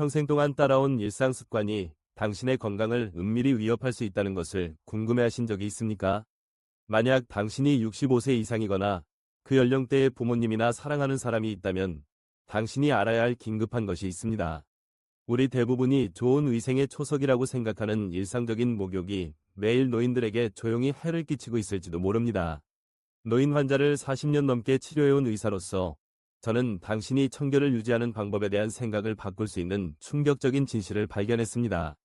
평생 동안 따라온 일상 습관이 당신의 건강을 은밀히 위협할 수 있다는 것을 궁금해하신 적이 있습니까? 만약 당신이 65세 이상이거나 그 연령대의 부모님이나 사랑하는 사람이 있다면 당신이 알아야 할 긴급한 것이 있습니다. 우리 대부분이 좋은 위생의 초석이라고 생각하는 일상적인 목욕이 매일 노인들에게 조용히 해를 끼치고 있을지도 모릅니다. 노인 환자를 40년 넘게 치료해온 의사로서 저는 당신이 청결을 유지하는 방법에 대한 생각을 바꿀 수 있는 충격적인 진실을 발견했습니다.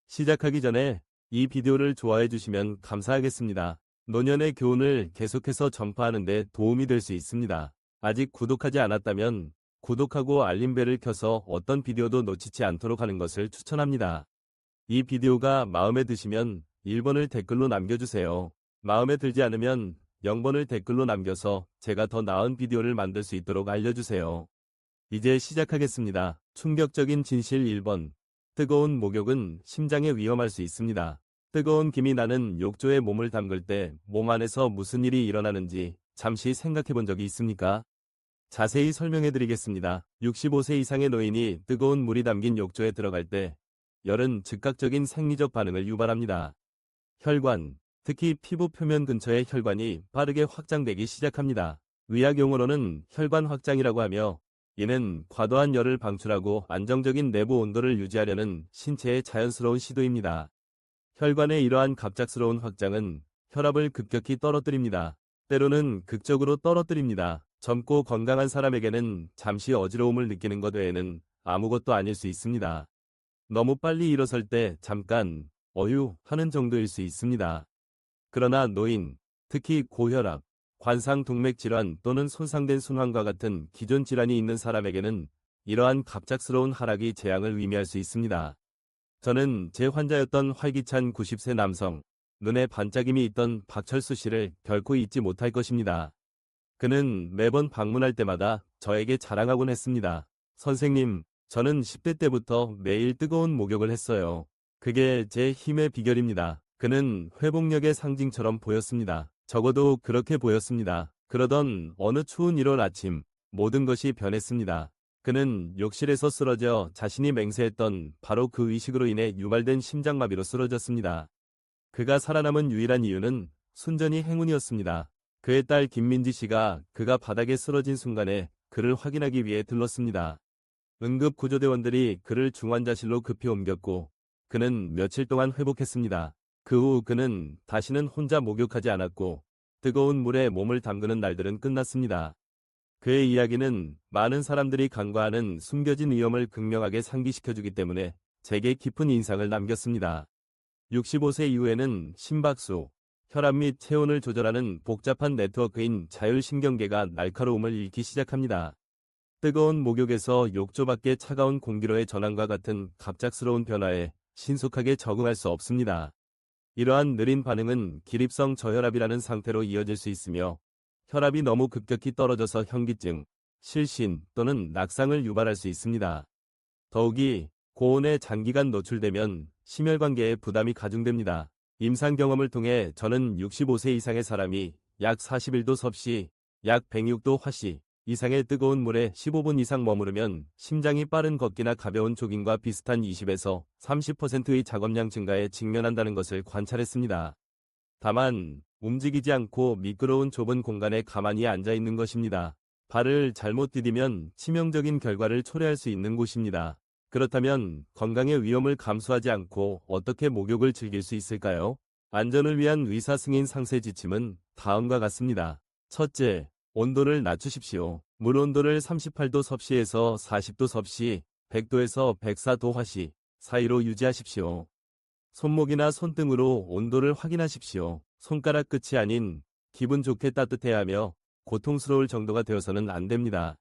시작하기 전에 이 비디오를 좋아해 주시면 감사하겠습니다. 노년의 교훈을 계속해서 전파하는 데 도움이 될 수 있습니다. 아직 구독하지 않았다면 구독하고 알림벨을 켜서 어떤 비디오도 놓치지 않도록 하는 것을 추천합니다. 이 비디오가 마음에 드시면 1번을 댓글로 남겨주세요. 마음에 들지 않으면 0번을 댓글로 남겨서 제가 더 나은 비디오를 만들 수 있도록 알려주세요. 이제 시작하겠습니다. 충격적인 진실 1번. 뜨거운 목욕은 심장에 위험할 수 있습니다. 뜨거운 김이 나는 욕조에 몸을 담글 때 몸 안에서 무슨 일이 일어나는지 잠시 생각해 본 적이 있습니까? 자세히 설명해 드리겠습니다. 65세 이상의 노인이 뜨거운 물이 담긴 욕조에 들어갈 때 열은 즉각적인 생리적 반응을 유발합니다. 혈관, 특히 피부 표면 근처의 혈관이 빠르게 확장되기 시작합니다. 의학 용어로는 혈관 확장이라고 하며 이는 과도한 열을 방출하고 안정적인 내부 온도를 유지하려는 신체의 자연스러운 시도입니다. 혈관의 이러한 갑작스러운 확장은 혈압을 급격히 떨어뜨립니다. 때로는 극적으로 떨어뜨립니다. 젊고 건강한 사람에게는 잠시 어지러움을 느끼는 것 외에는 아무것도 아닐 수 있습니다. 너무 빨리 일어설 때 잠깐 어휴 하는 정도일 수 있습니다. 그러나 노인, 특히 고혈압, 관상동맥질환 또는 손상된 순환과 같은 기존 질환이 있는 사람에게는 이러한 갑작스러운 하락이 재앙을 의미할 수 있습니다. 저는 제 환자였던 활기찬 90세 남성, 눈에 반짝임이 있던 박철수 씨를 결코 잊지 못할 것입니다. 그는 매번 방문할 때마다 저에게 자랑하곤 했습니다. 선생님, 저는 10대 때부터 매일 뜨거운 목욕을 했어요. 그게 제 힘의 비결입니다. 그는 회복력의 상징처럼 보였습니다. 적어도 그렇게 보였습니다. 그러던 어느 추운 1월 아침, 모든 것이 변했습니다. 그는 욕실에서 쓰러져 자신이 맹세했던 바로 그 의식으로 인해 유발된 심장마비로 쓰러졌습니다. 그가 살아남은 유일한 이유는 순전히 행운이었습니다. 그의 딸 김민지 씨가 그가 바닥에 쓰러진 순간에 그를 확인하기 위해 들렀습니다. 응급구조대원들이 그를 중환자실로 급히 옮겼고 그는 며칠 동안 회복했습니다. 그 후 그는 다시는 혼자 목욕하지 않았고 뜨거운 물에 몸을 담그는 날들은 끝났습니다. 그의 이야기는 많은 사람들이 간과하는 숨겨진 위험을 극명하게 상기시켜주기 때문에 제게 깊은 인상을 남겼습니다. 65세 이후에는 심박수, 혈압 및 체온을 조절하는 복잡한 네트워크인 자율신경계가 날카로움을 잃기 시작합니다. 뜨거운 목욕에서 욕조 밖의 차가운 공기로의 전환과 같은 갑작스러운 변화에 신속하게 적응할 수 없습니다. 이러한 느린 반응은 기립성 저혈압이라는 상태로 이어질 수 있으며 혈압이 너무 급격히 떨어져서 현기증, 실신 또는 낙상을 유발할 수 있습니다. 더욱이 고온에 장기간 노출되면 심혈관계에 부담이 가중됩니다. 임상 경험을 통해 저는 65세 이상의 사람이 약 41도 섭씨, 약 106도 화씨 이상의 뜨거운 물에 15분 이상 머무르면 심장이 빠른 걷기나 가벼운 조깅과 비슷한 20에서 30%의 작업량 증가에 직면한다는 것을 관찰했습니다. 다만 움직이지 않고 미끄러운 좁은 공간에 가만히 앉아 있는 것입니다. 발을 잘못 디디면 치명적인 결과를 초래할 수 있는 곳입니다. 그렇다면 건강의 위험을 감수하지 않고 어떻게 목욕을 즐길 수 있을까요? 안전을 위한 의사 승인 상세 지침은 다음과 같습니다. 첫째, 온도를 낮추십시오. 물 온도를 38도 섭씨에서 40도 섭씨, 100도에서 104도 화씨 사이로 유지하십시오. 손목이나 손등으로 온도를 확인하십시오. 손가락 끝이 아닌 기분 좋게 따뜻해야 하며 고통스러울 정도가 되어서는 안 됩니다.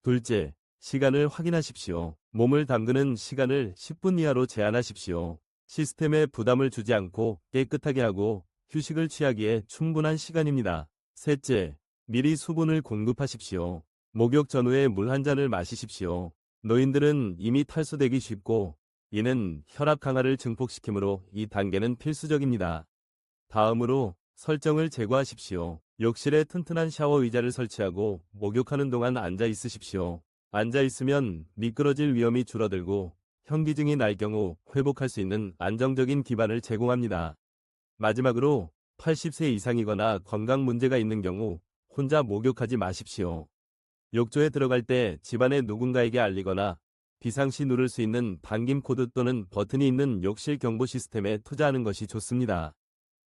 둘째, 시간을 확인하십시오. 몸을 담그는 시간을 10분 이하로 제한하십시오. 시스템에 부담을 주지 않고 깨끗하게 하고 휴식을 취하기에 충분한 시간입니다. 셋째, 미리 수분을 공급하십시오. 목욕 전후에 물 한 잔을 마시십시오. 노인들은 이미 탈수되기 쉽고 이는 혈압 강화를 증폭시키므로 이 단계는 필수적입니다. 다음으로 설정을 제거하십시오. 욕실에 튼튼한 샤워 의자를 설치하고 목욕하는 동안 앉아 있으십시오. 앉아 있으면 미끄러질 위험이 줄어들고 현기증이 날 경우 회복할 수 있는 안정적인 기반을 제공합니다. 마지막으로 80세 이상이거나 건강 문제가 있는 경우 혼자 목욕하지 마십시오. 욕조에 들어갈 때 집안의 누군가에게 알리거나 비상시 누를 수 있는 당김 코드 또는 버튼이 있는 욕실 경보 시스템에 투자하는 것이 좋습니다.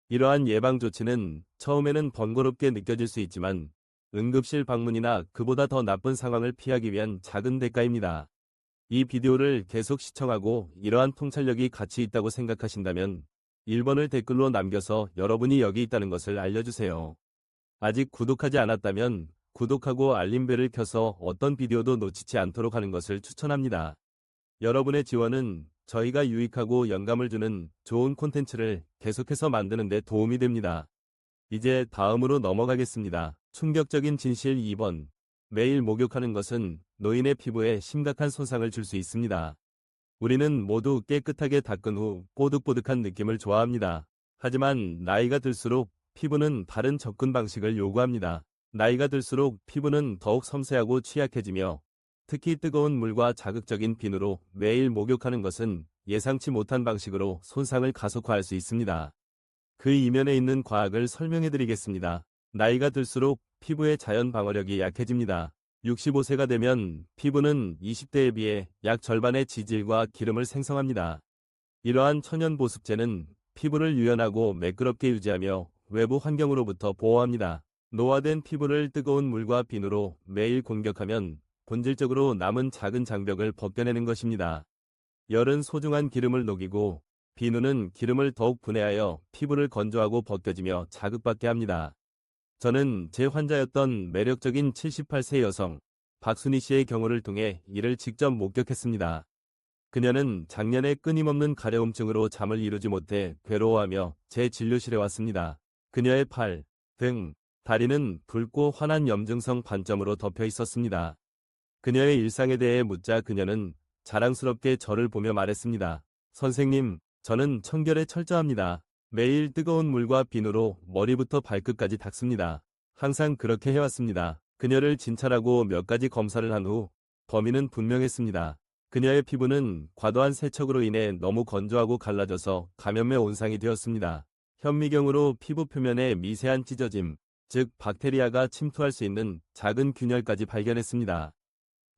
이러한 예방 조치는 처음에는 번거롭게 느껴질 수 있지만 응급실 방문이나 그보다 더 나쁜 상황을 피하기 위한 작은 대가입니다. 이 비디오를 계속 시청하고 이러한 통찰력이 가치 있다고 생각하신다면 1번을 댓글로 남겨서 여러분이 여기 있다는 것을 알려주세요. 아직 구독하지 않았다면 구독하고 알림벨을 켜서 어떤 비디오도 놓치지 않도록 하는 것을 추천합니다. 여러분의 지원은 저희가 유익하고 영감을 주는 좋은 콘텐츠를 계속해서 만드는 데 도움이 됩니다. 이제 다음으로 넘어가겠습니다. 충격적인 진실 2번. 매일 목욕하는 것은 노인의 피부에 심각한 손상을 줄 수 있습니다. 우리는 모두 깨끗하게 닦은 후 뽀득뽀득한 느낌을 좋아합니다. 하지만 나이가 들수록 피부는 다른 접근 방식을 요구합니다. 나이가 들수록 피부는 더욱 섬세하고 취약해지며 특히 뜨거운 물과 자극적인 비누로 매일 목욕하는 것은 예상치 못한 방식으로 손상을 가속화할 수 있습니다. 그 이면에 있는 과학을 설명해 드리겠습니다. 나이가 들수록 피부의 자연 방어력이 약해집니다. 65세가 되면 피부는 20대에 비해 약 절반의 지질과 기름을 생성합니다. 이러한 천연 보습제는 피부를 유연하고 매끄럽게 유지하며 외부 환경으로부터 보호합니다. 노화된 피부를 뜨거운 물과 비누로 매일 공격하면 본질적으로 남은 작은 장벽을 벗겨내는 것입니다. 열은 소중한 기름을 녹이고 비누는 기름을 더욱 분해하여 피부를 건조하고 벗겨지며 자극받게 합니다. 저는 제 환자였던 매력적인 78세 여성 박순희 씨의 경우를 통해 이를 직접 목격했습니다. 그녀는 작년에 끊임없는 가려움증으로 잠을 이루지 못해 괴로워하며 제 진료실에 왔습니다. 그녀의 팔, 등, 다리는 붉고 환한 염증성 반점으로 덮여 있었습니다. 그녀의 일상에 대해 묻자 그녀는 자랑스럽게 저를 보며 말했습니다. 선생님, 저는 청결에 철저합니다. 매일 뜨거운 물과 비누로 머리부터 발끝까지 닦습니다. 항상 그렇게 해왔습니다. 그녀를 진찰하고 몇 가지 검사를 한 후 범인은 분명했습니다. 그녀의 피부는 과도한 세척으로 인해 너무 건조하고 갈라져서 감염의 온상이 되었습니다. 현미경으로 피부 표면에 미세한 찢어짐, 즉 박테리아가 침투할 수 있는 작은 균열까지 발견했습니다.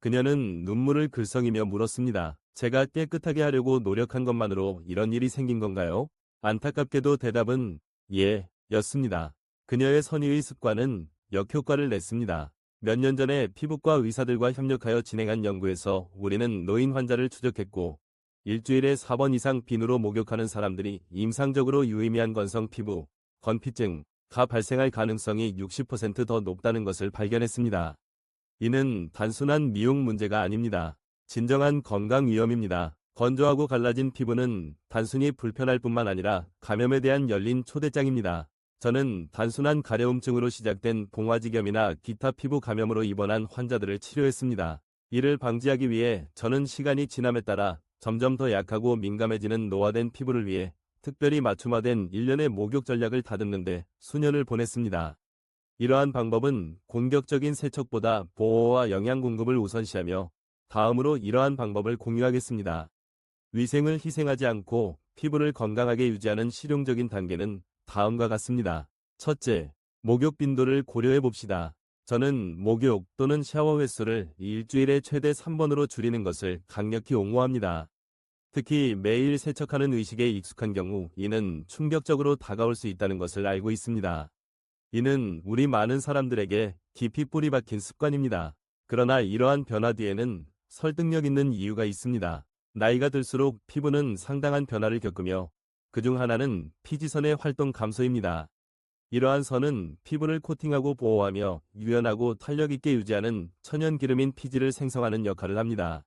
그녀는 눈물을 글썽이며 물었습니다. 제가 깨끗하게 하려고 노력한 것만으로 이런 일이 생긴 건가요? 안타깝게도 대답은 예, 였습니다. 그녀의 선의의 습관은 역효과를 냈습니다. 몇 년 전에 피부과 의사들과 협력하여 진행한 연구에서 우리는 노인 환자를 추적했고 일주일에 4번 이상 비누로 목욕하는 사람들이 임상적으로 유의미한 건성 피부, 건피증가 발생할 가능성이 60% 더 높다는 것을 발견했습니다. 이는 단순한 미용 문제가 아닙니다. 진정한 건강 위험입니다. 건조하고 갈라진 피부는 단순히 불편할 뿐만 아니라 감염에 대한 열린 초대장입니다. 저는 단순한 가려움증으로 시작된 봉화지겸이나 기타 피부 감염으로 입원한 환자들을 치료했습니다. 이를 방지하기 위해 저는 시간이 지남에 따라 점점 더 약하고 민감해지는 노화된 피부를 위해 특별히 맞춤화된 일련의 목욕 전략을 다듬는데 수년을 보냈습니다. 이러한 방법은 공격적인 세척보다 보호와 영양 공급을 우선시하며 다음으로 이러한 방법을 공유하겠습니다. 위생을 희생하지 않고 피부를 건강하게 유지하는 실용적인 단계는 다음과 같습니다. 첫째, 목욕 빈도를 고려해 봅시다. 저는 목욕 또는 샤워 횟수를 일주일에 최대 3번으로 줄이는 것을 강력히 옹호합니다. 특히 매일 세척하는 의식에 익숙한 경우 이는 충격적으로 다가올 수 있다는 것을 알고 있습니다. 이는 우리 많은 사람들에게 깊이 뿌리 박힌 습관입니다. 그러나 이러한 변화 뒤에는 설득력 있는 이유가 있습니다. 나이가 들수록 피부는 상당한 변화를 겪으며 그중 하나는 피지선의 활동 감소입니다. 이러한 선은 피부를 코팅하고 보호하며 유연하고 탄력 있게 유지하는 천연 기름인 피지를 생성하는 역할을 합니다.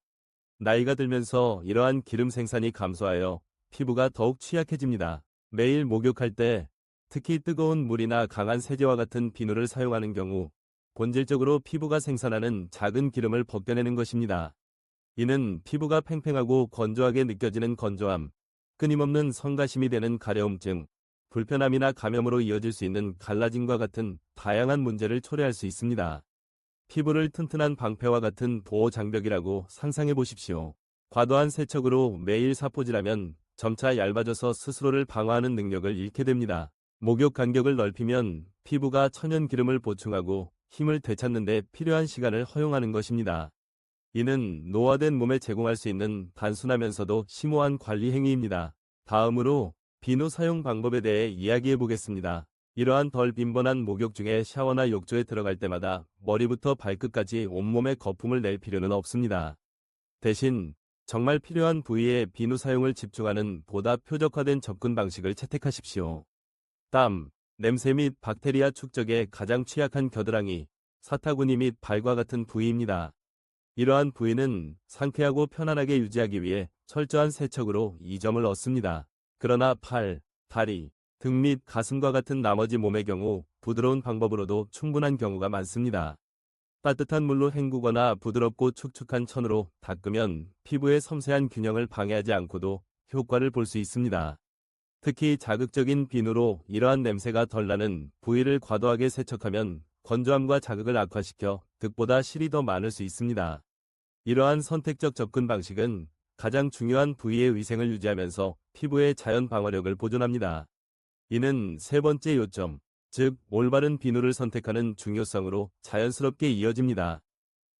나이가 들면서 이러한 기름 생산이 감소하여 피부가 더욱 취약해집니다. 매일 목욕할 때 특히 뜨거운 물이나 강한 세제와 같은 비누를 사용하는 경우 본질적으로 피부가 생산하는 작은 기름을 벗겨내는 것입니다. 이는 피부가 팽팽하고 건조하게 느껴지는 건조함, 끊임없는 성가심이 되는 가려움증, 불편함이나 감염으로 이어질 수 있는 갈라짐과 같은 다양한 문제를 초래할 수 있습니다. 피부를 튼튼한 방패와 같은 보호 장벽이라고 상상해 보십시오. 과도한 세척으로 매일 사포질하면 점차 얇아져서 스스로를 방어하는 능력을 잃게 됩니다. 목욕 간격을 넓히면 피부가 천연 기름을 보충하고 힘을 되찾는 데 필요한 시간을 허용하는 것입니다. 이는 노화된 몸에 제공할 수 있는 단순하면서도 심오한 관리 행위입니다. 다음으로 비누 사용 방법에 대해 이야기해 보겠습니다. 이러한 덜 빈번한 목욕 중에 샤워나 욕조에 들어갈 때마다 머리부터 발끝까지 온몸에 거품을 낼 필요는 없습니다. 대신 정말 필요한 부위에 비누 사용을 집중하는 보다 표적화된 접근 방식을 채택하십시오. 땀, 냄새 및 박테리아 축적에 가장 취약한 겨드랑이, 사타구니 및 발과 같은 부위입니다. 이러한 부위는 상쾌하고 편안하게 유지하기 위해 철저한 세척으로 이 점을 얻습니다. 그러나 팔, 다리, 등 및 가슴과 같은 나머지 몸의 경우 부드러운 방법으로도 충분한 경우가 많습니다. 따뜻한 물로 헹구거나 부드럽고 축축한 천으로 닦으면 피부의 섬세한 균형을 방해하지 않고도 효과를 볼 수 있습니다. 특히 자극적인 비누로 이러한 냄새가 덜 나는 부위를 과도하게 세척하면 건조함과 자극을 악화시켜 득보다 실이 더 많을 수 있습니다. 이러한 선택적 접근 방식은 가장 중요한 부위의 위생을 유지하면서 피부의 자연 방어력을 보존합니다. 이는 세 번째 요점, 즉 올바른 비누를 선택하는 중요성으로 자연스럽게 이어집니다.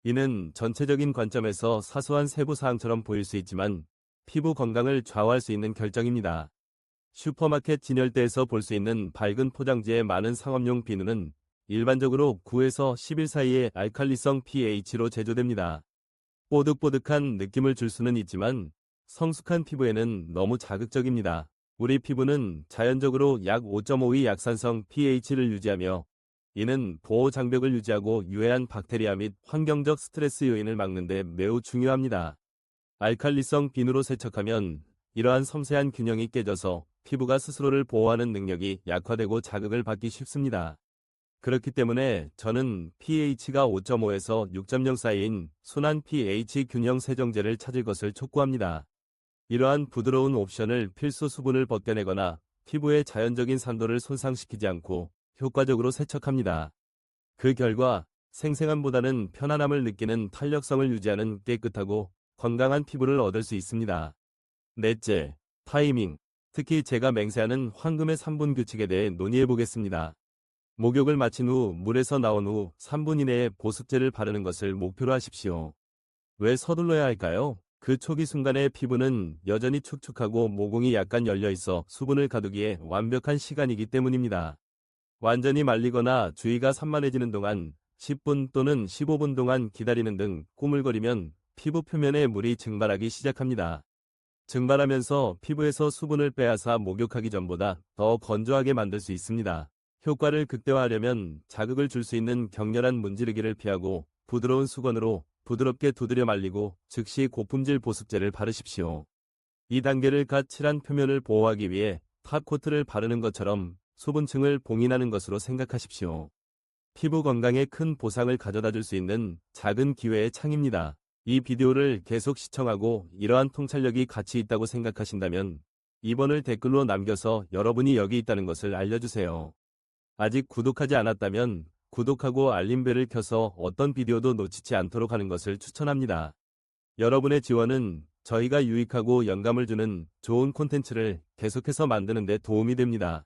이는 전체적인 관점에서 사소한 세부 사항처럼 보일 수 있지만 피부 건강을 좌우할 수 있는 결정입니다. 슈퍼마켓 진열대에서 볼 수 있는 밝은 포장지의 많은 상업용 비누는 일반적으로 9에서 11 사이의 알칼리성 pH로 제조됩니다. 뽀득뽀득한 느낌을 줄 수는 있지만 성숙한 피부에는 너무 자극적입니다. 우리 피부는 자연적으로 약 5.5의 약산성 pH를 유지하며 이는 보호 장벽을 유지하고 유해한 박테리아 및 환경적 스트레스 요인을 막는 데 매우 중요합니다. 알칼리성 비누로 세척하면 이러한 섬세한 균형이 깨져서 피부가 스스로를 보호하는 능력이 약화되고 자극을 받기 쉽습니다. 그렇기 때문에 저는 pH가 5.5에서 6.0 사이인 순한 pH 균형 세정제를 찾을 것을 촉구합니다. 이러한 부드러운 옵션을 필수 수분을 벗겨내거나 피부의 자연적인 산도를 손상시키지 않고 효과적으로 세척합니다. 그 결과 생생함보다는 편안함을 느끼는 탄력성을 유지하는 깨끗하고 건강한 피부를 얻을 수 있습니다. 넷째, 타이밍. 특히 제가 맹세하는 황금의 3분 규칙에 대해 논의해 보겠습니다. 목욕을 마친 후 물에서 나온 후 3분 이내에 보습제를 바르는 것을 목표로 하십시오. 왜 서둘러야 할까요? 그 초기 순간의 피부는 여전히 축축하고 모공이 약간 열려 있어 수분을 가두기에 완벽한 시간이기 때문입니다. 완전히 말리거나 주위가 산만해지는 동안 10분 또는 15분 동안 기다리는 등 꾸물거리면 피부 표면에 물이 증발하기 시작합니다. 증발하면서 피부에서 수분을 빼앗아 목욕하기 전보다 더 건조하게 만들 수 있습니다. 효과를 극대화하려면 자극을 줄 수 있는 격렬한 문지르기를 피하고 부드러운 수건으로 부드럽게 두드려 말리고 즉시 고품질 보습제를 바르십시오. 이 단계를 갓 칠한 표면을 보호하기 위해 탑코트를 바르는 것처럼 수분층을 봉인하는 것으로 생각하십시오. 피부 건강에 큰 보상을 가져다 줄 수 있는 작은 기회의 창입니다. 이 비디오를 계속 시청하고 이러한 통찰력이 가치 있다고 생각하신다면 2번을 댓글로 남겨서 여러분이 여기 있다는 것을 알려주세요. 아직 구독하지 않았다면 구독하고 알림벨을 켜서 어떤 비디오도 놓치지 않도록 하는 것을 추천합니다. 여러분의 지원은 저희가 유익하고 영감을 주는 좋은 콘텐츠를 계속해서 만드는 데 도움이 됩니다.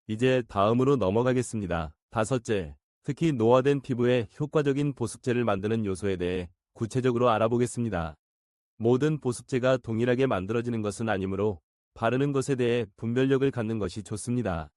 이제 다음으로 넘어가겠습니다. 다섯째, 특히 노화된 피부에 효과적인 보습제를 만드는 요소에 대해 구체적으로 알아보겠습니다. 모든 보습제가 동일하게 만들어지는 것은 아니므로 바르는 것에 대해 분별력을 갖는 것이 좋습니다.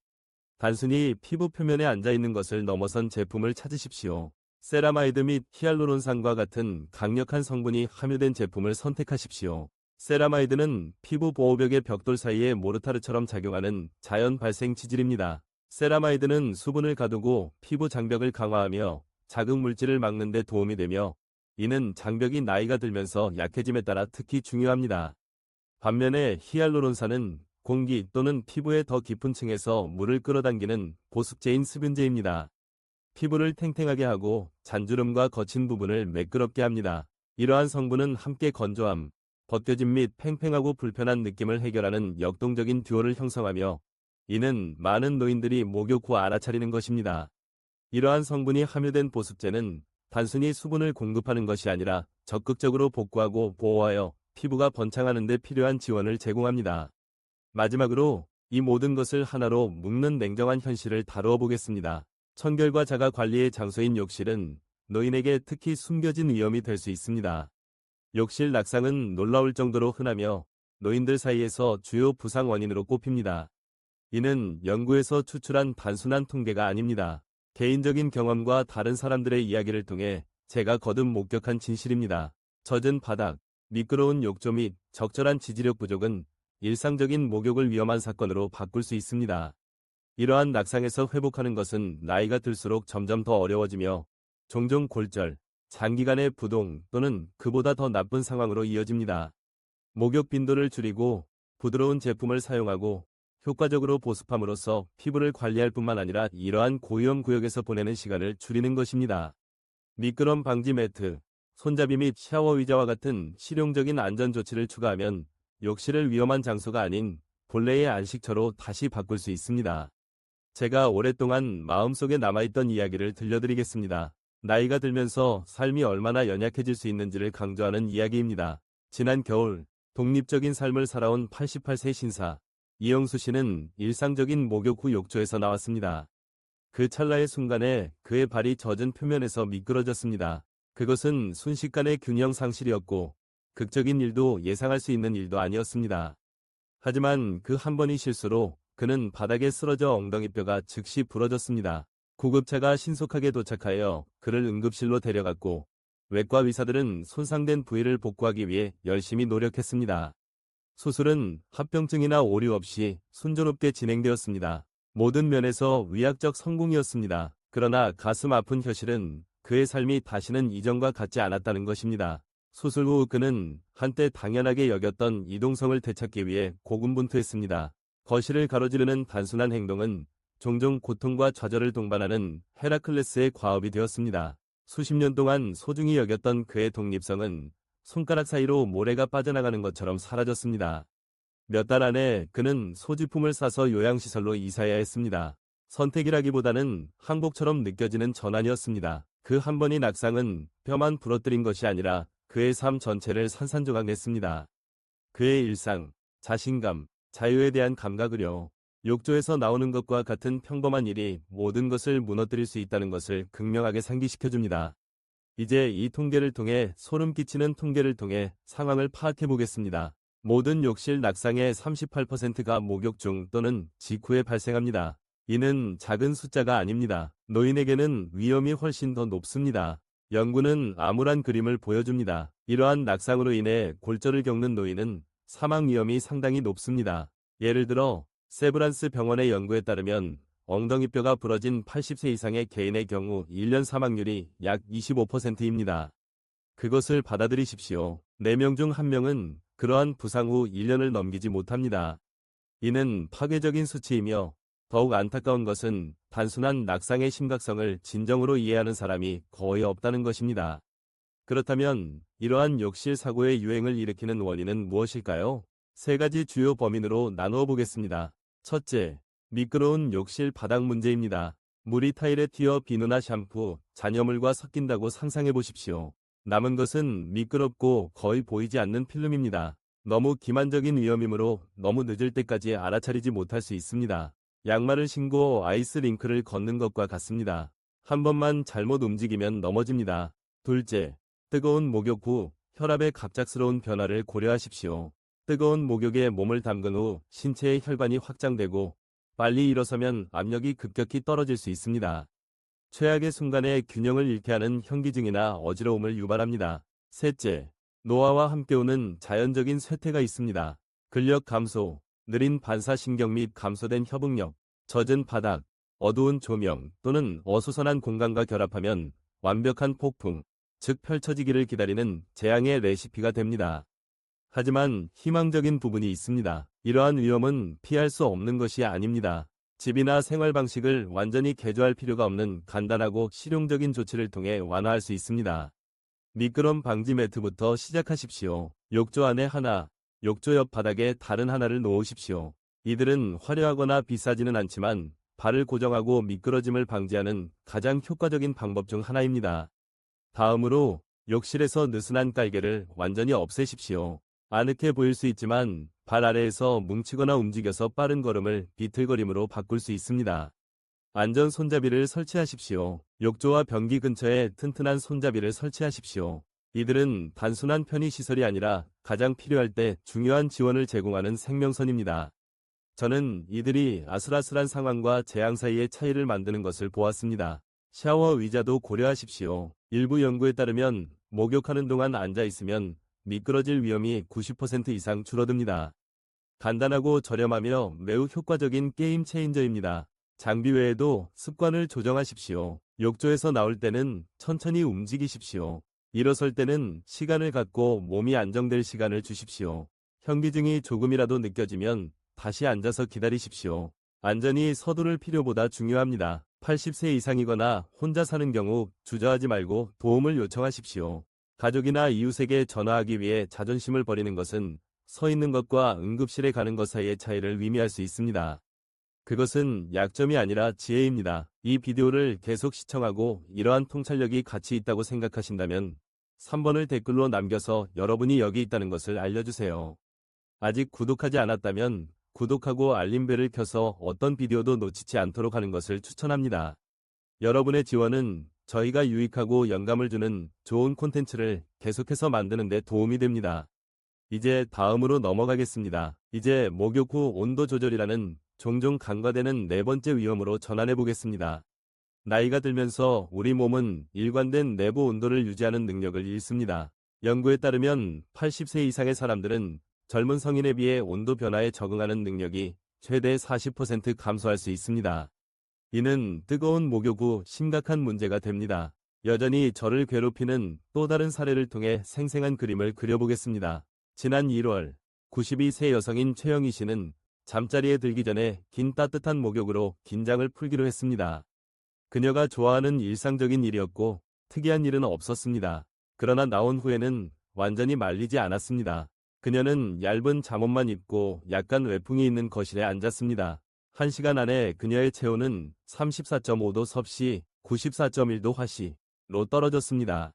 단순히 피부 표면에 앉아있는 것을 넘어선 제품을 찾으십시오. 세라마이드 및 히알루론산과 같은 강력한 성분이 함유된 제품을 선택하십시오. 세라마이드는 피부 보호벽의 벽돌 사이에 모르타르처럼 작용하는 자연 발생 지질입니다. 세라마이드는 수분을 가두고 피부 장벽을 강화하며 자극 물질을 막는 데 도움이 되며 이는 장벽이 나이가 들면서 약해짐에 따라 특히 중요합니다. 반면에 히알루론산은 공기 또는 피부의 더 깊은 층에서 물을 끌어당기는 보습제인 수분제입니다. 피부를 탱탱하게 하고 잔주름과 거친 부분을 매끄럽게 합니다. 이러한 성분은 함께 건조함, 벗겨짐 및 팽팽하고 불편한 느낌을 해결하는 역동적인 듀오를 형성하며 이는 많은 노인들이 목욕 후 알아차리는 것입니다. 이러한 성분이 함유된 보습제는 단순히 수분을 공급하는 것이 아니라 적극적으로 복구하고 보호하여 피부가 번창하는 데 필요한 지원을 제공합니다. 마지막으로 이 모든 것을 하나로 묶는 냉정한 현실을 다루어 보겠습니다. 청결과 자가 관리의 장소인 욕실은 노인에게 특히 숨겨진 위험이 될 수 있습니다. 욕실 낙상은 놀라울 정도로 흔하며 노인들 사이에서 주요 부상 원인으로 꼽힙니다. 이는 연구에서 추출한 단순한 통계가 아닙니다. 개인적인 경험과 다른 사람들의 이야기를 통해 제가 거듭 목격한 진실입니다. 젖은 바닥, 미끄러운 욕조 및 적절한 지지력 부족은 일상적인 목욕을 위험한 사건으로 바꿀 수 있습니다. 이러한 낙상에서 회복하는 것은 나이가 들수록 점점 더 어려워지며 종종 골절, 장기간의 부동 또는 그보다 더 나쁜 상황으로 이어집니다. 목욕 빈도를 줄이고 부드러운 제품을 사용하고 효과적으로 보습함으로써 피부를 관리할 뿐만 아니라 이러한 고위험 구역에서 보내는 시간을 줄이는 것입니다. 미끄럼 방지 매트, 손잡이 및 샤워 의자와 같은 실용적인 안전 조치를 추가하면 욕실을 위험한 장소가 아닌 본래의 안식처로 다시 바꿀 수 있습니다. 제가 오랫동안 마음속에 남아있던 이야기를 들려드리겠습니다. 나이가 들면서 삶이 얼마나 연약해질 수 있는지를 강조하는 이야기입니다. 지난 겨울 독립적인 삶을 살아온 88세 신사 이영수 씨는 일상적인 목욕 후 욕조에서 나왔습니다. 그 찰나의 순간에 그의 발이 젖은 표면에서 미끄러졌습니다. 그것은 순식간의 균형 상실이었고 극적인 일도 예상할 수 있는 일도 아니었습니다. 하지만 그 한 번의 실수로 그는 바닥에 쓰러져 엉덩이뼈가 즉시 부러졌습니다. 구급차가 신속하게 도착하여 그를 응급실로 데려갔고 외과 의사들은 손상된 부위를 복구하기 위해 열심히 노력했습니다. 수술은 합병증이나 오류 없이 순조롭게 진행되었습니다. 모든 면에서 의학적 성공이었습니다. 그러나 가슴 아픈 현실은 그의 삶이 다시는 이전과 같지 않았다는 것입니다. 수술 후 그는 한때 당연하게 여겼던 이동성을 되찾기 위해 고군분투했습니다. 거실을 가로지르는 단순한 행동은 종종 고통과 좌절을 동반하는 헤라클레스의 과업이 되었습니다. 수십 년 동안 소중히 여겼던 그의 독립성은 손가락 사이로 모래가 빠져나가는 것처럼 사라졌습니다. 몇 달 안에 그는 소지품을 싸서 요양시설로 이사해야 했습니다. 선택이라기보다는 항복처럼 느껴지는 전환이었습니다. 그 한 번의 낙상은 뼈만 부러뜨린 것이 아니라 그의 삶 전체를 산산조각냈습니다. 그의 일상, 자신감, 자유에 대한 감각을요. 욕조에서 나오는 것과 같은 평범한 일이 모든 것을 무너뜨릴 수 있다는 것을 극명하게 상기시켜줍니다. 이제 이 통계를 통해 소름 끼치는 통계를 통해 상황을 파악해 보겠습니다. 모든 욕실 낙상의 38%가 목욕 중 또는 직후에 발생합니다. 이는 작은 숫자가 아닙니다. 노인에게는 위험이 훨씬 더 높습니다. 연구는 암울한 그림을 보여줍니다. 이러한 낙상으로 인해 골절을 겪는 노인은 사망 위험이 상당히 높습니다. 예를 들어 세브란스 병원의 연구에 따르면 엉덩이뼈가 부러진 80세 이상의 개인의 경우 1년 사망률이 약 25%입니다. 그것을 받아들이십시오. 4명 중 1명은 그러한 부상 후 1년을 넘기지 못합니다. 이는 파괴적인 수치이며 더욱 안타까운 것은 단순한 낙상의 심각성을 진정으로 이해하는 사람이 거의 없다는 것입니다. 그렇다면 이러한 욕실 사고의 유행을 일으키는 원인은 무엇일까요? 3가지 주요 범인으로 나누어 보겠습니다. 첫째, 미끄러운 욕실 바닥 문제입니다. 물이 타일에 튀어 비누나 샴푸, 잔여물과 섞인다고 상상해 보십시오. 남은 것은 미끄럽고 거의 보이지 않는 필름입니다. 너무 기만적인 위험이므로 너무 늦을 때까지 알아차리지 못할 수 있습니다. 양말을 신고 아이스 링크를 걷는 것과 같습니다. 한 번만 잘못 움직이면 넘어집니다. 둘째, 뜨거운 목욕 후 혈압의 갑작스러운 변화를 고려하십시오. 뜨거운 목욕에 몸을 담근 후 신체의 혈관이 확장되고 빨리 일어서면 압력이 급격히 떨어질 수 있습니다. 최악의 순간에 균형을 잃게 하는 현기증이나 어지러움을 유발합니다. 셋째, 노화와 함께 오는 자연적인 쇠퇴가 있습니다. 근력 감소, 느린 반사신경 및 감소된 협응력, 젖은 바닥, 어두운 조명 또는 어수선한 공간과 결합하면 완벽한 폭풍, 즉 펼쳐지기를 기다리는 재앙의 레시피가 됩니다. 하지만 희망적인 부분이 있습니다. 이러한 위험은 피할 수 없는 것이 아닙니다. 집이나 생활 방식을 완전히 개조할 필요가 없는 간단하고 실용적인 조치를 통해 완화할 수 있습니다. 미끄럼 방지 매트부터 시작하십시오. 욕조 안에 하나, 욕조 옆 바닥에 다른 하나를 놓으십시오. 이들은 화려하거나 비싸지는 않지만 발을 고정하고 미끄러짐을 방지하는 가장 효과적인 방법 중 하나입니다. 다음으로 욕실에서 느슨한 깔개를 완전히 없애십시오. 아늑해 보일 수 있지만 발 아래에서 뭉치거나 움직여서 빠른 걸음을 비틀거림으로 바꿀 수 있습니다. 안전 손잡이를 설치하십시오. 욕조와 변기 근처에 튼튼한 손잡이를 설치하십시오. 이들은 단순한 편의시설이 아니라 가장 필요할 때 중요한 지원을 제공하는 생명선입니다. 저는 이들이 아슬아슬한 상황과 재앙 사이의 차이를 만드는 것을 보았습니다. 샤워 의자도 고려하십시오. 일부 연구에 따르면 목욕하는 동안 앉아 있으면 미끄러질 위험이 90% 이상 줄어듭니다. 간단하고 저렴하며 매우 효과적인 게임 체인저입니다. 장비 외에도 습관을 조정하십시오. 욕조에서 나올 때는 천천히 움직이십시오. 일어설 때는 시간을 갖고 몸이 안정될 시간을 주십시오. 현기증이 조금이라도 느껴지면 다시 앉아서 기다리십시오. 안전이 서두를 필요보다 중요합니다. 80세 이상이거나 혼자 사는 경우 주저하지 말고 도움을 요청하십시오. 가족이나 이웃에게 전화하기 위해 자존심을 버리는 것은 서 있는 것과 응급실에 가는 것 사이의 차이를 의미할 수 있습니다. 그것은 약점이 아니라 지혜입니다. 이 비디오를 계속 시청하고 이러한 통찰력이 가치 있다고 생각하신다면 3번을 댓글로 남겨서 여러분이 여기 있다는 것을 알려주세요. 아직 구독하지 않았다면 구독하고 알림벨을 켜서 어떤 비디오도 놓치지 않도록 하는 것을 추천합니다. 여러분의 지원은 저희가 유익하고 영감을 주는 좋은 콘텐츠를 계속해서 만드는 데 도움이 됩니다. 이제 다음으로 넘어가겠습니다. 이제 목욕 후 온도 조절이라는 종종 간과되는 네 번째 위험으로 전환해 보겠습니다. 나이가 들면서 우리 몸은 일관된 내부 온도를 유지하는 능력을 잃습니다. 연구에 따르면 80세 이상의 사람들은 젊은 성인에 비해 온도 변화에 적응하는 능력이 최대 40% 감소할 수 있습니다. 이는 뜨거운 목욕 후 심각한 문제가 됩니다. 여전히 저를 괴롭히는 또 다른 사례를 통해 생생한 그림을 그려보겠습니다. 지난 1월 92세 여성인 최영희 씨는 잠자리에 들기 전에 긴 따뜻한 목욕으로 긴장을 풀기로 했습니다. 그녀가 좋아하는 일상적인 일이었고 특이한 일은 없었습니다. 그러나 나온 후에는 완전히 말리지 않았습니다. 그녀는 얇은 잠옷만 입고 약간 외풍이 있는 거실에 앉았습니다. 1시간 안에 그녀의 체온은 34.5도 섭씨, 94.1도 화씨로 떨어졌습니다.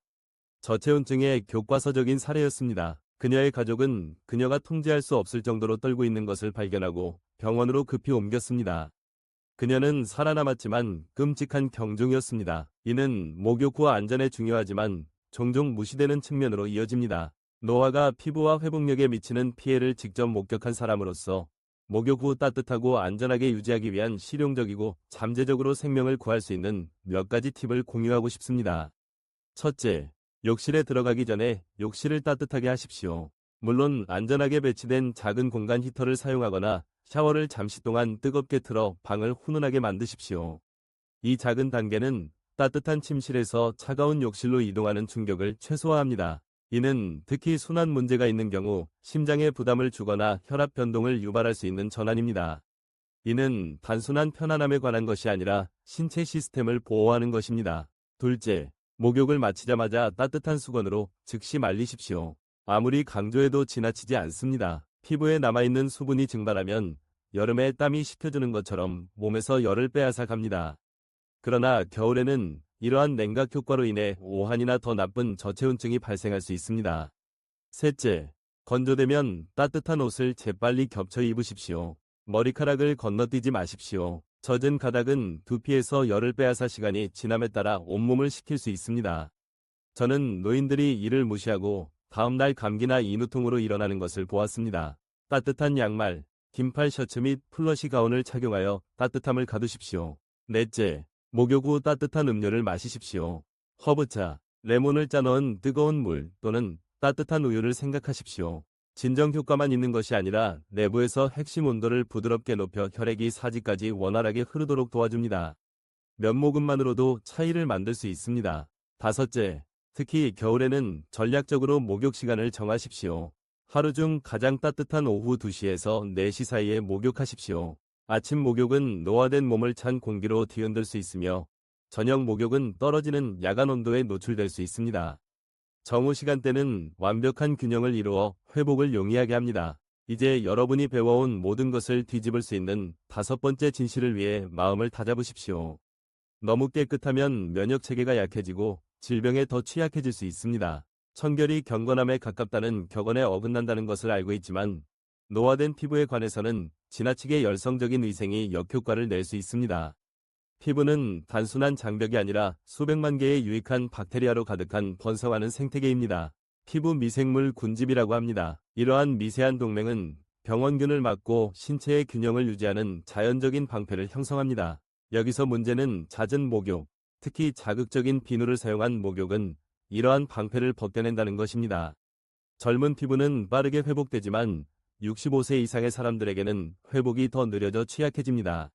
저체온증의 교과서적인 사례였습니다. 그녀의 가족은 그녀가 통제할 수 없을 정도로 떨고 있는 것을 발견하고 병원으로 급히 옮겼습니다. 그녀는 살아남았지만 끔찍한 경중이었습니다. 이는 목욕 후 안전에 중요하지만 종종 무시되는 측면으로 이어집니다. 노화가 피부와 회복력에 미치는 피해를 직접 목격한 사람으로서 목욕 후 따뜻하고 안전하게 유지하기 위한 실용적이고 잠재적으로 생명을 구할 수 있는 몇 가지 팁을 공유하고 싶습니다. 첫째, 욕실에 들어가기 전에 욕실을 따뜻하게 하십시오. 물론 안전하게 배치된 작은 공간 히터를 사용하거나 샤워를 잠시 동안 뜨겁게 틀어 방을 훈훈하게 만드십시오. 이 작은 단계는 따뜻한 침실에서 차가운 욕실로 이동하는 충격을 최소화합니다. 이는 특히 순환 문제가 있는 경우 심장에 부담을 주거나 혈압 변동을 유발할 수 있는 전환입니다. 이는 단순한 편안함에 관한 것이 아니라 신체 시스템을 보호하는 것입니다. 둘째, 목욕을 마치자마자 따뜻한 수건으로 즉시 말리십시오. 아무리 강조해도 지나치지 않습니다. 피부에 남아있는 수분이 증발하면 여름에 땀이 식혀주는 것처럼 몸에서 열을 빼앗아 갑니다. 그러나 겨울에는 이러한 냉각 효과로 인해 오한이나 더 나쁜 저체온증이 발생할 수 있습니다. 셋째, 건조되면 따뜻한 옷을 재빨리 겹쳐 입으십시오. 머리카락을 건너뛰지 마십시오. 젖은 가닥은 두피에서 열을 빼앗아 시간이 지남에 따라 온몸을 식힐 수 있습니다. 저는 노인들이 이를 무시하고 다음날 감기나 인후통으로 일어나는 것을 보았습니다. 따뜻한 양말, 긴팔 셔츠 및 플러시 가운을 착용하여 따뜻함을 가두십시오. 넷째, 목욕 후 따뜻한 음료를 마시십시오. 허브차, 레몬을 짜 넣은 뜨거운 물 또는 따뜻한 우유를 생각하십시오. 진정 효과만 있는 것이 아니라 내부에서 핵심 온도를 부드럽게 높여 혈액이 사지까지 원활하게 흐르도록 도와줍니다. 몇 모금만으로도 차이를 만들 수 있습니다. 다섯째, 특히 겨울에는 전략적으로 목욕 시간을 정하십시오. 하루 중 가장 따뜻한 오후 2시에서 4시 사이에 목욕하십시오. 아침 목욕은 노화된 몸을 찬 공기로 뒤흔들 수 있으며 저녁 목욕은 떨어지는 야간 온도에 노출될 수 있습니다. 정오 시간대는 완벽한 균형을 이루어 회복을 용이하게 합니다. 이제 여러분이 배워온 모든 것을 뒤집을 수 있는 5번째 진실을 위해 마음을 다잡으십시오. 너무 깨끗하면 면역 체계가 약해지고 질병에 더 취약해질 수 있습니다. 청결이 경건함에 가깝다는 격언에 어긋난다는 것을 알고 있지만 노화된 피부에 관해서는 지나치게 열성적인 위생이 역효과를 낼 수 있습니다. 피부는 단순한 장벽이 아니라 수백만 개의 유익한 박테리아로 가득한 번성하는 생태계입니다. 피부 미생물 군집이라고 합니다. 이러한 미세한 동맹은 병원균을 막고 신체의 균형을 유지하는 자연적인 방패를 형성합니다. 여기서 문제는 잦은 목욕, 특히 자극적인 비누를 사용한 목욕은 이러한 방패를 벗겨낸다는 것입니다. 젊은 피부는 빠르게 회복되지만 65세 이상의 사람들에게는 회복이 더 느려져 취약해집니다.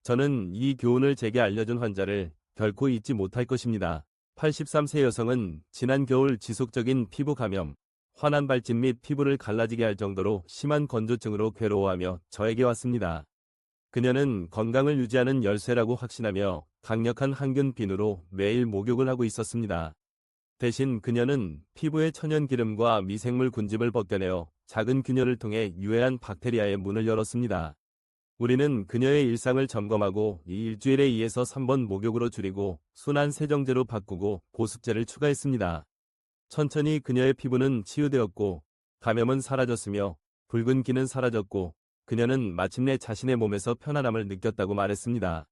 저는 이 교훈을 제게 알려준 환자를 결코 잊지 못할 것입니다. 83세 여성은 지난 겨울 지속적인 피부 감염, 환한 발진 및 피부를 갈라지게 할 정도로 심한 건조증으로 괴로워하며 저에게 왔습니다. 그녀는 건강을 유지하는 열쇠라고 확신하며 강력한 항균 비누로 매일 목욕을 하고 있었습니다. 대신 그녀는 피부의 천연 기름과 미생물 군집을 벗겨내어 작은 균열을 통해 유해한 박테리아의 문을 열었습니다. 우리는 그녀의 일상을 점검하고 이 일주일에 2에서 3번 목욕으로 줄이고 순한 세정제로 바꾸고 보습제를 추가했습니다. 천천히 그녀의 피부는 치유되었고 감염은 사라졌으며 붉은 기는 사라졌고 그녀는 마침내 자신의 몸에서 편안함을 느꼈다고 말했습니다.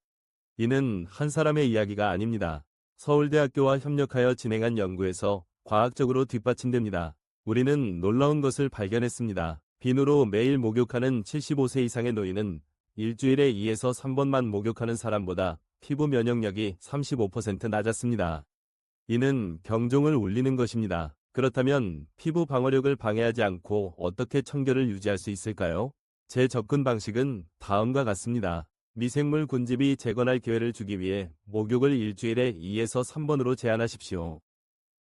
이는 한 사람의 이야기가 아닙니다. 서울대학교와 협력하여 진행한 연구에서 과학적으로 뒷받침됩니다. 우리는 놀라운 것을 발견했습니다. 비누로 매일 목욕하는 75세 이상의 노인은 일주일에 2에서 3번만 목욕하는 사람보다 피부 면역력이 35% 낮았습니다. 이는 경종을 울리는 것입니다. 그렇다면 피부 방어력을 방해하지 않고 어떻게 청결을 유지할 수 있을까요? 제 접근 방식은 다음과 같습니다. 미생물 군집이 재건할 기회를 주기 위해 목욕을 일주일에 2에서 3번으로 제한하십시오.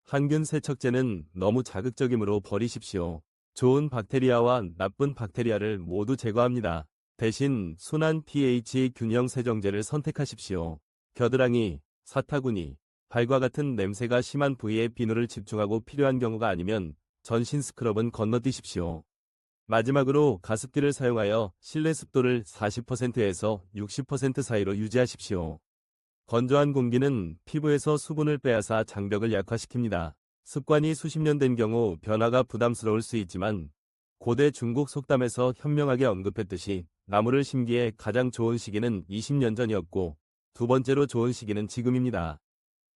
항균 세척제는 너무 자극적이므로 버리십시오. 좋은 박테리아와 나쁜 박테리아를 모두 제거합니다. 대신 순한 pH 균형 세정제를 선택하십시오. 겨드랑이, 사타구니, 발과 같은 냄새가 심한 부위에 비누를 집중하고 필요한 경우가 아니면 전신 스크럽은 건너뛰십시오. 마지막으로 가습기를 사용하여 실내 습도를 40%에서 60% 사이로 유지하십시오. 건조한 공기는 피부에서 수분을 빼앗아 장벽을 약화시킵니다. 습관이 수십 년 된 경우 변화가 부담스러울 수 있지만 고대 중국 속담에서 현명하게 언급했듯이 나무를 심기에 가장 좋은 시기는 20년 전이었고 두 번째로 좋은 시기는 지금입니다.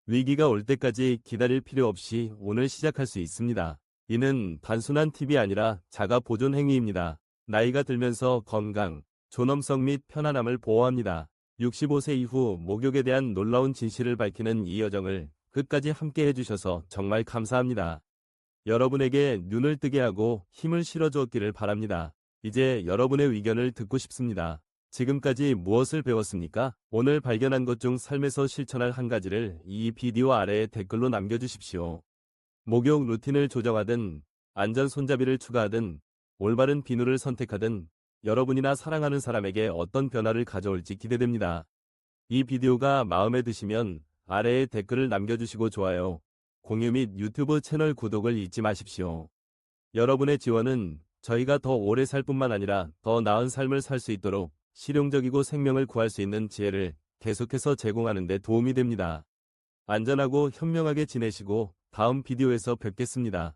위기가 올 때까지 기다릴 필요 없이 오늘 시작할 수 있습니다. 이는 단순한 팁이 아니라 자가 보존 행위입니다. 나이가 들면서 건강, 존엄성 및 편안함을 보호합니다. 65세 이후 목욕에 대한 놀라운 진실을 밝히는 이 여정을 끝까지 함께 해주셔서 정말 감사합니다. 여러분에게 눈을 뜨게 하고 힘을 실어주었기를 바랍니다. 이제 여러분의 의견을 듣고 싶습니다. 지금까지 무엇을 배웠습니까? 오늘 발견한 것 중 삶에서 실천할 한 가지를 이 비디오 아래에 댓글로 남겨주십시오. 목욕 루틴을 조정하든, 안전 손잡이를 추가하든, 올바른 비누를 선택하든, 여러분이나 사랑하는 사람에게 어떤 변화를 가져올지 기대됩니다. 이 비디오가 마음에 드시면 아래에 댓글을 남겨주시고 좋아요, 공유 및 유튜브 채널 구독을 잊지 마십시오. 여러분의 지원은 저희가 더 오래 살 뿐만 아니라 더 나은 삶을 살 수 있도록 실용적이고 생명을 구할 수 있는 지혜를 계속해서 제공하는 데 도움이 됩니다. 안전하고 현명하게 지내시고 다음 비디오에서 뵙겠습니다.